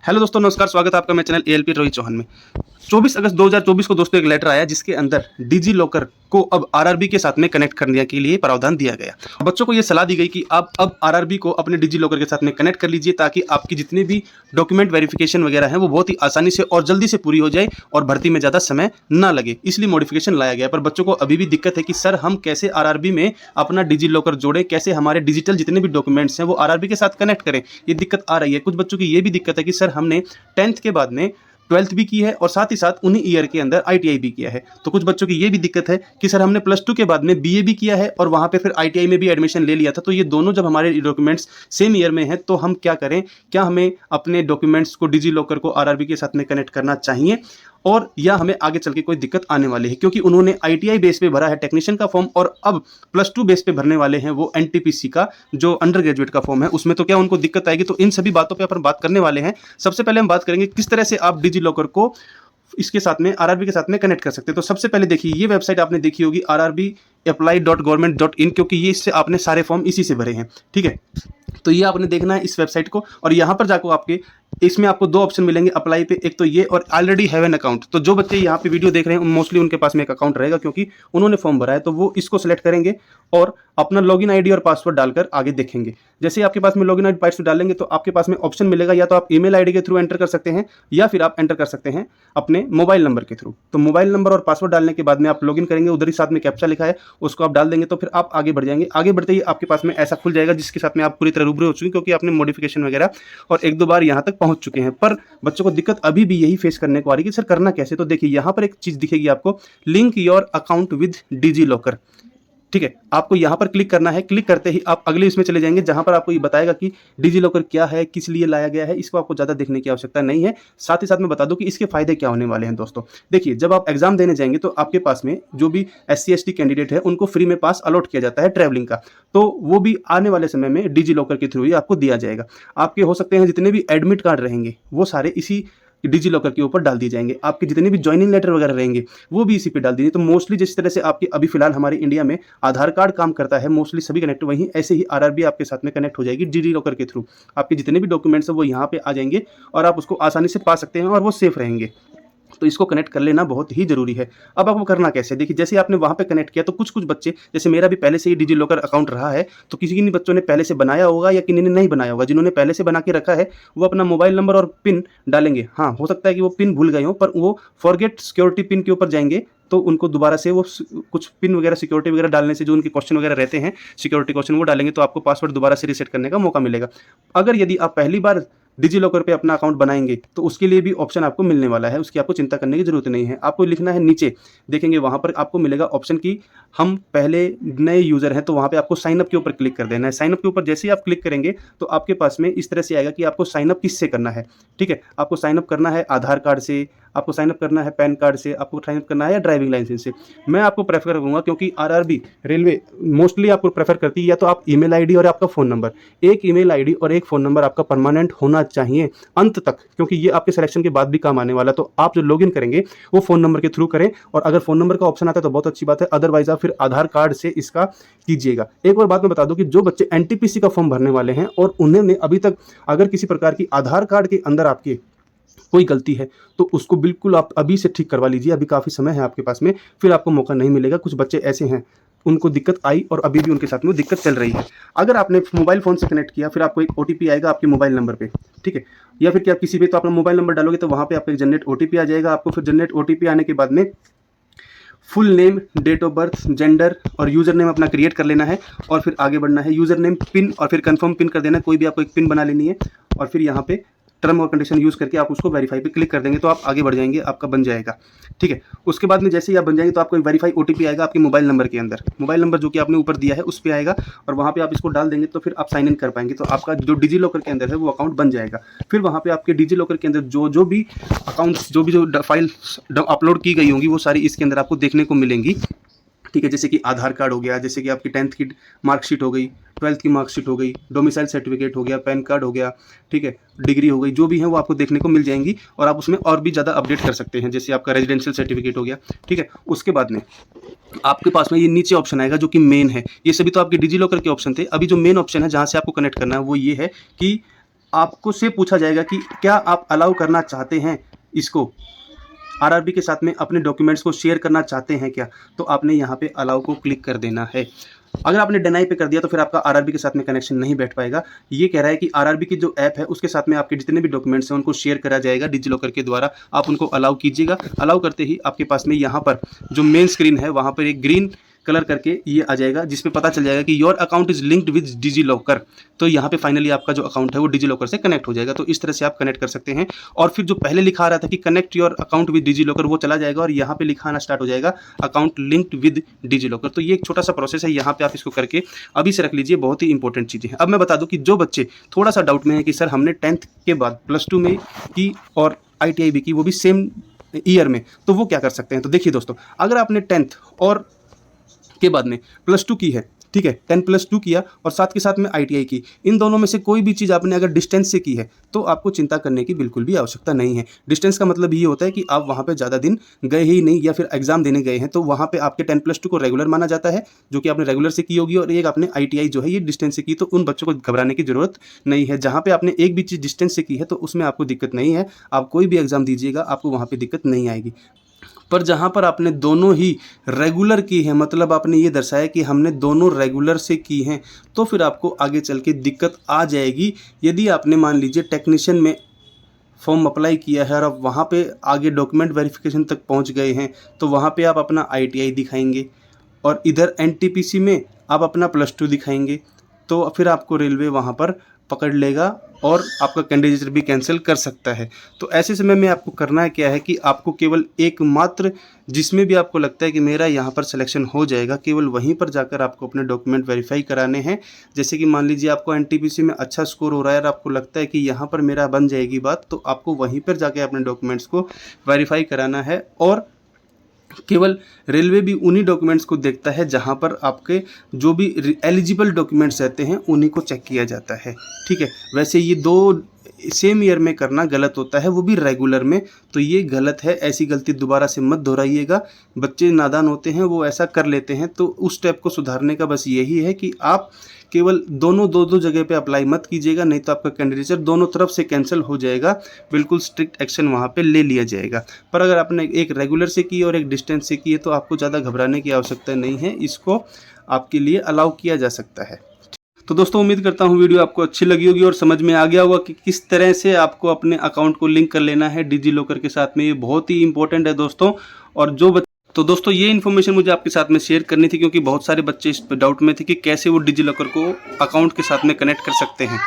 Hello दोस्तों, नमस्कार। स्वागत है आपका मेरे चैनल एएलपी रोहित चौहान में। 24 अगस्त 2024 को दोस्तों एक लेटर आया जिसके अंदर डिजी लॉकर को अब आरआरबी के साथ में कनेक्ट करने के लिए प्रावधान दिया गया। बच्चों को ये सलाह दी गई कि आप अब आरआरबी को अपने डिजी लॉकर के साथ में कनेक्ट कर लीजिए ताकि आपकी जितने भी डॉक्यूमेंट वेरिफिकेशन वगैरह हैं वो बहुत ही आसानी से और जल्दी से पूरी हो जाए और भर्ती में ज़्यादा समय ना लगे, इसलिए मॉडिफिकेशन लाया गया। पर बच्चों को अभी भी दिक्कत है कि सर हम कैसे आरआरबी में अपना डिजी लॉकर जोड़ें, कैसे हमारे डिजिटल जितने भी डॉक्यूमेंट्स हैं वो आरआरबी के साथ कनेक्ट करें। ये दिक्कत आ रही है। कुछ बच्चों की ये भी दिक्कत है कि सर हमने 10th के बाद में 12th भी की है और साथ ही साथ उन्हीं ईयर के अंदर आईटीआई भी किया है। तो कुछ बच्चों की ये भी दिक्कत है कि सर हमने +2 के बाद में बीए भी किया है और वहाँ पे फिर आईटीआई में भी एडमिशन ले लिया था। तो ये दोनों जब हमारे डॉक्यूमेंट्स सेम ईयर में हैं तो हम क्या करें? क्या हमें अपने डॉक्यूमेंट्स को डिजी लॉकर को आरआरबी के साथ में कनेक्ट करना चाहिए और या हमें आगे चल के कोई दिक्कत आने वाली है? क्योंकि उन्होंने आईटीआई बेस पे भरा है टेक्नीशियन का फॉर्म और अब +2 बेस पे भरने वाले हैं वो एनटीपीसी का जो अंडर ग्रेजुएट का फॉर्म है, उसमें तो क्या उनको दिक्कत आएगी? तो इन सभी बातों पे अपन बात करने वाले हैं। सबसे पहले हम बात करेंगे किस तरह से आप डिजी लॉकर को इसके साथ में आरआरबी के साथ में कनेक्ट कर सकते हैं। तो सबसे पहले देखिए, ये वेबसाइट आपने देखी होगी rrbapply.government.in, क्योंकि ये इससे आपने सारे फॉर्म इसी से भरे हैं। ठीक है, तो ये आपने देखना है इस वेबसाइट को और यहाँ पर जाकर आपके इसमें आपको 2 ऑप्शन मिलेंगे अप्लाई पे, एक तो ये और ऑलरेडी हैव एन अकाउंट। तो जो बच्चे यहाँ पे वीडियो देख रहे हैं मोस्टली उनके पास में एक अकाउंट रहेगा क्योंकि उन्होंने फॉर्म भरा है, तो वो इसको सेलेक्ट करेंगे और अपना लॉगिन आईडी और पासवर्ड डालकर आगे देखेंगे। जैसे ही आपके पास में लॉगिन आईडी पासवर्ड डालेंगे तो आपके पास में ऑप्शन मिलेगा, या तो आप ईमेल आईडी के थ्रू एंटर कर सकते हैं या फिर आप एंटर कर सकते हैं अपने मोबाइल नंबर के थ्रू। तो मोबाइल नंबर और पासवर्ड डालने के बाद में आप लॉगिन करेंगे, उधर ही साथ में कैप्चा लिखा है उसको आप डाल देंगे तो फिर आप आगे बढ़ जाएंगे। आगे बढ़ते ही आपके पास में ऐसा खुल जाएगा जिसके साथ में आप पूरी तरह रूबरू हो चुके हैं क्योंकि आपने मॉडिफिकेशन वगैरह और 1-2 बार यहाँ तक पहुँच चुके हैं। पर बच्चों को दिक्कत अभी भी यही फेस करने को आ रही है कि सर करना कैसे? तो देखिए यहाँ पर एक चीज़ दिखेगी आपको, link your account with DigiLocker. ठीक है, आपको यहाँ पर क्लिक करना है। क्लिक करते ही आप अगले इसमें चले जाएंगे जहाँ पर आपको ये बताएगा कि डिजी लॉकर क्या है, किस लिए लाया गया है। इसको आपको ज़्यादा देखने की आवश्यकता नहीं है। साथ ही साथ मैं बता दूं कि इसके फायदे क्या होने वाले हैं दोस्तों। देखिए, जब आप एग्जाम देने जाएंगे तो आपके पास में जो भी SC/ST कैंडिडेट है उनको फ्री में पास अलॉट किया जाता है ट्रैवलिंग का, तो वो भी आने वाले समय में डिजी लॉकर के थ्रू ही आपको दिया जाएगा। आपके हो सकते हैं जितने भी एडमिट कार्ड रहेंगे वो सारे इसी डिजी लॉकर के ऊपर डाल दिए जाएंगे। आपके जितने भी ज्वाइनिंग लेटर वगैरह रहेंगे वो भी इसी पे डाल दीजिए। तो मोस्टली जिस तरह से आपके अभी फिलहाल हमारे इंडिया में आधार कार्ड काम करता है, मोस्टली सभी कनेक्ट वहीं ऐसे ही आरआरबी आपके साथ में कनेक्ट हो जाएगी डिजी लॉकर के थ्रू। आपके जितने भी डॉक्यूमेंट्स हैं वो यहाँ पे आ जाएंगे और आप उसको आसानी से पा सकते हैं और वो सेफ रहेंगे। तो इसको कनेक्ट कर लेना बहुत ही ज़रूरी है। अब आपको करना कैसे? देखिए, जैसे आपने वहाँ पे कनेक्ट किया तो कुछ बच्चे, जैसे मेरा भी पहले से ही डिजी लॉकर अकाउंट रहा है, तो किसी किन्हीं बच्चों ने पहले से बनाया होगा या किन्हीं ने नहीं बनाया होगा। जिन्होंने पहले से बना के रखा है वो अपना मोबाइल नंबर और पिन डालेंगे। हाँ, हो सकता है कि वो पिन भूल गए हों, पर वो फॉरगेट सिक्योरिटी पिन के ऊपर जाएंगे तो उनको दोबारा से वो कुछ पिन वगैरह सिक्योरिटी वगैरह डालने से जो उनके क्वेश्चन वगैरह रहते हैं सिक्योरिटी क्वेश्चन वो डालेंगे तो आपको पासवर्ड दोबारा से रीसेट करने का मौका मिलेगा। अगर यदि आप पहली बार डिजी लॉकर पे अपना अकाउंट बनाएंगे तो उसके लिए भी ऑप्शन आपको मिलने वाला है, उसकी आपको चिंता करने की जरूरत नहीं है। आपको लिखना है, नीचे देखेंगे वहाँ पर आपको मिलेगा ऑप्शन कि हम पहले नए यूज़र हैं, तो वहाँ पे आपको साइन अप के ऊपर क्लिक कर देना है। साइन अप के ऊपर जैसे ही आप क्लिक करेंगे तो आपके पास में इस तरह से आएगा कि आपको साइन अप किससे करना है। ठीक है, आपको साइन अप करना है आधार कार्ड से, आपको साइन अप करना है पैन कार्ड से, आपको साइन अप करना है या ड्राइविंग लाइसेंस से। मैं आपको प्रेफर करूँगा क्योंकि आरआरबी रेलवे मोस्टली आपको प्रेफर करती है या तो आप ईमेल आईडी और आपका फ़ोन नंबर, एक ईमेल आईडी और एक फ़ोन नंबर आपका परमानेंट होना चाहिए अंत तक, क्योंकि ये आपके सिलेक्शन के बाद भी काम आने वाला। तो आप जो लॉगिन करेंगे वो फ़ोन नंबर के थ्रू करें और अगर फ़ोन नंबर का ऑप्शन आता है तो बहुत अच्छी बात है, अदरवाइज आप फिर आधार कार्ड से इसका कीजिएगा। एक और बात मैं बता दूं कि जो बच्चे एनटीपीसी का फॉर्म भरने वाले हैं और उन्होंने अभी तक अगर किसी प्रकार की आधार कार्ड के अंदर आपके कोई गलती है तो उसको बिल्कुल आप अभी से ठीक करवा लीजिए। अभी काफ़ी समय है आपके पास में, फिर आपको मौका नहीं मिलेगा। कुछ बच्चे ऐसे हैं उनको दिक्कत आई और अभी भी उनके साथ में दिक्कत चल रही है। अगर आपने मोबाइल फ़ोन से कनेक्ट किया फिर आपको एक OTP आएगा आपके मोबाइल नंबर पे, ठीक है, या फिर क्या किसी पे तो अपना मोबाइल नंबर डालोगे तो वहाँ पे आपको एक जनरेट OTP आ जाएगा। आपको फिर जनरेट OTP आने के बाद में full name, date of birth, gender और यूज़र नेम अपना क्रिएट कर लेना है और फिर आगे बढ़ना है। यूज़र नेम, पिन और फिर कंफर्म पिन कर देना है। कोई भी आपको एक पिन बना लेनी है और फिर यहाँ पे टर्म और कंडीशन यूज़ करके आप उसको वेरीफाई पे क्लिक कर देंगे तो आप आगे बढ़ जाएंगे, आपका बन जाएगा। ठीक है, उसके बाद में जैसे ही आप बन जाएंगे तो आपको एक वेरीफाई OTP आएगा आपके मोबाइल नंबर के अंदर। मोबाइल नंबर जो कि आपने ऊपर दिया है उस पर आएगा और वहाँ पे आप इसको डाल देंगे तो फिर आप साइन इन कर पाएंगे। तो आपका जो डिजी लॉकर के अंदर है वो अकाउंट बन जाएगा। फिर वहाँ पे आपके डिजी लॉकर के अंदर जो भी अकाउंट्स जो फाइल अपलोड की गई होंगी वो सारी इसके अंदर आपको देखने को मिलेंगी। ठीक है, जैसे कि आधार कार्ड हो गया, जैसे कि आपकी 10th की मार्कशीट हो गई, 12th की मार्कशीट हो गई, डोमिसाइल सर्टिफिकेट हो गया, पैन कार्ड हो गया, ठीक है, डिग्री हो गई, जो भी है वो आपको देखने को मिल जाएंगी और आप उसमें और भी ज़्यादा अपडेट कर सकते हैं। जैसे आपका रेजिडेंशियल सर्टिफिकेट हो गया। ठीक है, उसके बाद में आपके पास में ये नीचे ऑप्शन आएगा जो कि मेन है। ये सभी तो आपके डिजी लॉकर के ऑप्शन थे। अभी जो मेन ऑप्शन है जहाँ से आपको कनेक्ट करना है वो ये है कि आपको से पूछा जाएगा कि क्या आप अलाउ करना चाहते हैं इसको, आरआरबी के साथ में अपने डॉक्यूमेंट्स को शेयर करना चाहते हैं क्या, तो आपने यहाँ पे अलाउ को क्लिक कर देना है। अगर आपने डिनाई पे कर दिया तो फिर आपका आरआरबी के साथ में कनेक्शन नहीं बैठ पाएगा। ये कह रहा है कि आरआरबी की जो ऐप है उसके साथ में आपके जितने भी डॉक्यूमेंट्स हैं उनको शेयर करा जाएगा डिजी लॉकर के द्वारा। आप उनको अलाउ कीजिएगा। अलाउ करते ही आपके पास में यहाँ पर जो मेन स्क्रीन है वहाँ पर एक ग्रीन कलर करके ये आ जाएगा, जिसमें पता चल जाएगा कि your account is linked with DigiLocker. तो यहाँ पे फाइनली आपका जो अकाउंट है वो डिजी लॉकर से कनेक्ट हो जाएगा। तो इस तरह से आप कनेक्ट कर सकते हैं। और फिर जो पहले लिखा आ रहा था कि connect your account with DigiLocker, वो चला जाएगा और यहाँ पे लिखा आना स्टार्ट हो जाएगा account linked with DigiLocker. तो ये एक छोटा सा प्रोसेस है, यहाँ पे आप इसको करके अभी से रख लीजिए। बहुत ही इंपॉर्टेंट चीज़ें हैं। अब मैं बता दूँ कि जो बच्चे थोड़ा सा डाउट में है कि सर हमने 10th के बाद +2 में की और ITI भी की, वो भी सेम ईयर में, तो वो क्या कर सकते हैं। तो देखिए दोस्तों, अगर आपने 10th और के बाद में +2 की है, ठीक है, 10+2 किया और साथ के साथ में ITI की, इन दोनों में से कोई भी चीज़ आपने अगर डिस्टेंस से की है तो आपको चिंता करने की बिल्कुल भी आवश्यकता नहीं है। डिस्टेंस का मतलब ये होता है कि आप वहाँ पे ज़्यादा दिन गए ही नहीं या फिर एग्जाम देने गए हैं, तो वहाँ पे आपके 10+2 को रेगुलर माना जाता है, जो कि आपने रेगुलर से की होगी, और एक आपने ITI जो है ये डिस्टेंस से की। तो उन बच्चों को घबराने की जरूरत नहीं है। जहाँ पे आपने एक भी चीज़ डिस्टेंस से की है तो उसमें आपको दिक्कत नहीं है। आप कोई भी एग्जाम दीजिएगा, आपको वहाँ पर दिक्कत नहीं आएगी। पर जहाँ पर आपने दोनों ही रेगुलर की है, मतलब आपने ये दर्शाया कि हमने दोनों रेगुलर से की हैं, तो फिर आपको आगे चल के दिक्कत आ जाएगी। यदि आपने मान लीजिए टेक्नीशियन में फॉर्म अप्लाई किया है और आप वहाँ पे आगे डॉक्यूमेंट वेरिफिकेशन तक पहुँच गए हैं, तो वहाँ पे आप अपना ITI दिखाएंगे और इधर NTPC में आप अपना +2 दिखाएंगे, तो फिर आपको रेलवे वहाँ पर पकड़ लेगा और आपका कैंडिडेट भी कैंसिल कर सकता है। तो ऐसे समय में आपको करना क्या है कि आपको केवल एकमात्र जिसमें भी आपको लगता है कि मेरा यहाँ पर सिलेक्शन हो जाएगा, केवल वहीं पर जाकर आपको अपने डॉक्यूमेंट वेरीफाई कराने हैं। जैसे कि मान लीजिए आपको NTPC में अच्छा स्कोर हो रहा है और आपको लगता है कि यहाँ पर मेरा बन जाएगी बात, तो आपको वहीं पर जाके अपने डॉक्यूमेंट्स को वेरीफाई कराना है। और केवल रेलवे भी उन्हीं डॉक्यूमेंट्स को देखता है जहां पर आपके जो भी एलिजिबल डॉक्यूमेंट्स रहते हैं उन्हीं को चेक किया जाता है, ठीक है। वैसे ये 2 सेम ईयर में करना गलत होता है, वो भी रेगुलर में, तो ये गलत है। ऐसी गलती दोबारा से मत दोहराइएगा। बच्चे नादान होते हैं, वो ऐसा कर लेते हैं। तो उस स्टेप को सुधारने का बस यही है कि आप केवल दोनों दो जगह पे अप्लाई मत कीजिएगा, नहीं तो आपका कैंडिडेचर दोनों तरफ से कैंसिल हो जाएगा। बिल्कुल स्ट्रिक्ट एक्शन वहाँ पे ले लिया जाएगा। पर अगर आपने एक रेगुलर से की और एक डिस्टेंस से की है तो आपको ज़्यादा घबराने की आवश्यकता नहीं है, इसको आपके लिए अलाउ किया जा सकता है। तो दोस्तों, उम्मीद करता हूँ वीडियो आपको अच्छी लगी होगी और समझ में आ गया होगा कि किस तरह से आपको अपने अकाउंट को लिंक कर लेना है डिजी लॉकर के साथ में। ये बहुत ही इंपॉर्टेंट है दोस्तों। और तो दोस्तों, ये इन्फॉर्मेशन मुझे आपके साथ में शेयर करनी थी, क्योंकि बहुत सारे बच्चे इस डाउट में थे कि कैसे वो डिजी लॉकर को अकाउंट के साथ में कनेक्ट कर सकते हैं।